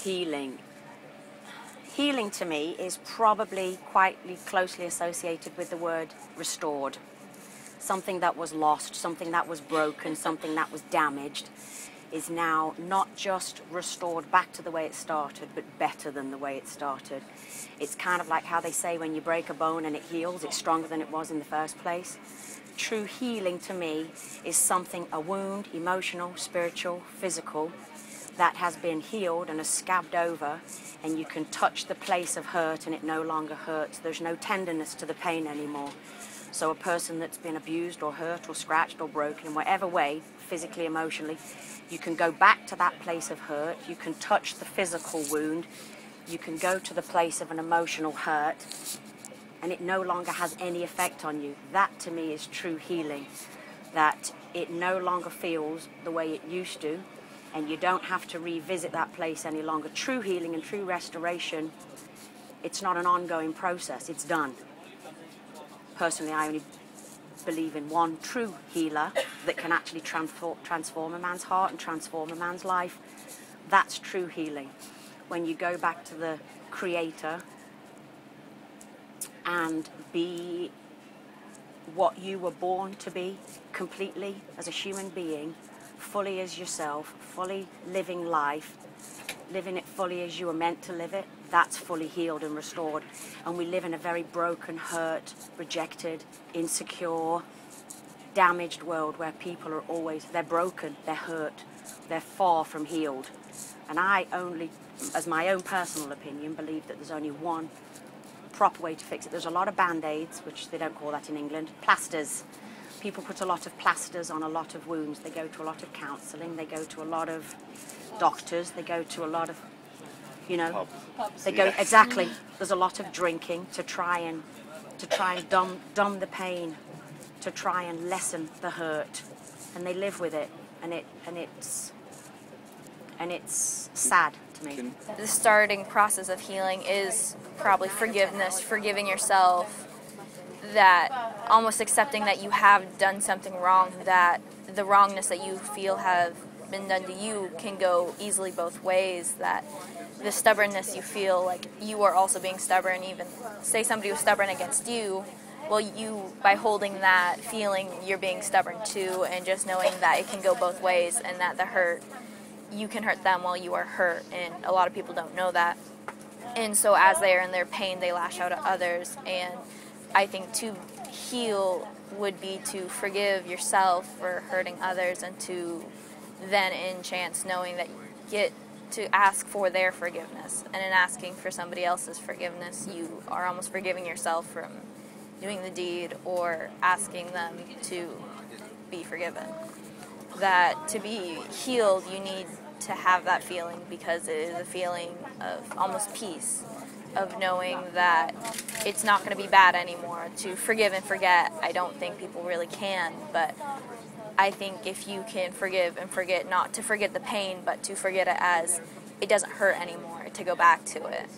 Healing. Healing to me is probably quite closely associated with the word restored. Something that was lost, something that was broken, something that was damaged is now not just restored back to the way it started, but better than the way it started. It's kind of like how they say when you break a bone and it heals, it's stronger than it was in the first place. True healing to me is something, a wound, emotional, spiritual, physical, that has been healed and is scabbed over, and you can touch the place of hurt and it no longer hurts. There's no tenderness to the pain anymore. So a person that's been abused or hurt or scratched or broken in whatever way, physically, emotionally, you can go back to that place of hurt, you can touch the physical wound, you can go to the place of an emotional hurt, and it no longer has any effect on you. That to me is true healing, that it no longer feels the way it used to, and you don't have to revisit that place any longer. True healing and true restoration, it's not an ongoing process, it's done. Personally, I only believe in one true healer that can actually transform a man's heart and transform a man's life. That's true healing. When you go back to the Creator and be what you were born to be completely as a human being, fully as yourself, fully living life, living it fully as you were meant to live it, that's fully healed and restored. And we live in a very broken, hurt, rejected, insecure, damaged world where people are always, they're broken, they're hurt, they're far from healed. And I only, as my own personal opinion, believe that there's only one proper way to fix it. There's a lot of band-aids, which they don't call that in England, plasters. People put a lot of plasters on a lot of wounds. They go to a lot of counselling, they go to a lot of doctors, they go to a lot of, you know, Pubs. they go, exactly. There's a lot of drinking to try and dumb the pain, to try and lessen the hurt, and they live with it, and it's sad to me. The starting process of healing is probably forgiveness, forgiving yourself, that almost accepting that you have done something wrong, that the wrongness that you feel have been done to you can go easily both ways, that the stubbornness you feel, like you are also being stubborn, even say somebody was stubborn against you, well, you, by holding that feeling, you're being stubborn too, and just knowing that it can go both ways, and that the hurt, you can hurt them while you are hurt, and a lot of people don't know that. And so as they are in their pain, they lash out at others, and I think to heal would be to forgive yourself for hurting others, and to then, in chance, knowing that you get to ask for their forgiveness. And in asking for somebody else's forgiveness, you are almost forgiving yourself from doing the deed or asking them to be forgiven. That to be healed, you need to have that feeling, because it is a feeling of almost peace, of knowing that it's not going to be bad anymore. To forgive and forget, I don't think people really can, but I think if you can forgive and forget, not to forget the pain, but to forget it as it doesn't hurt anymore, to go back to it.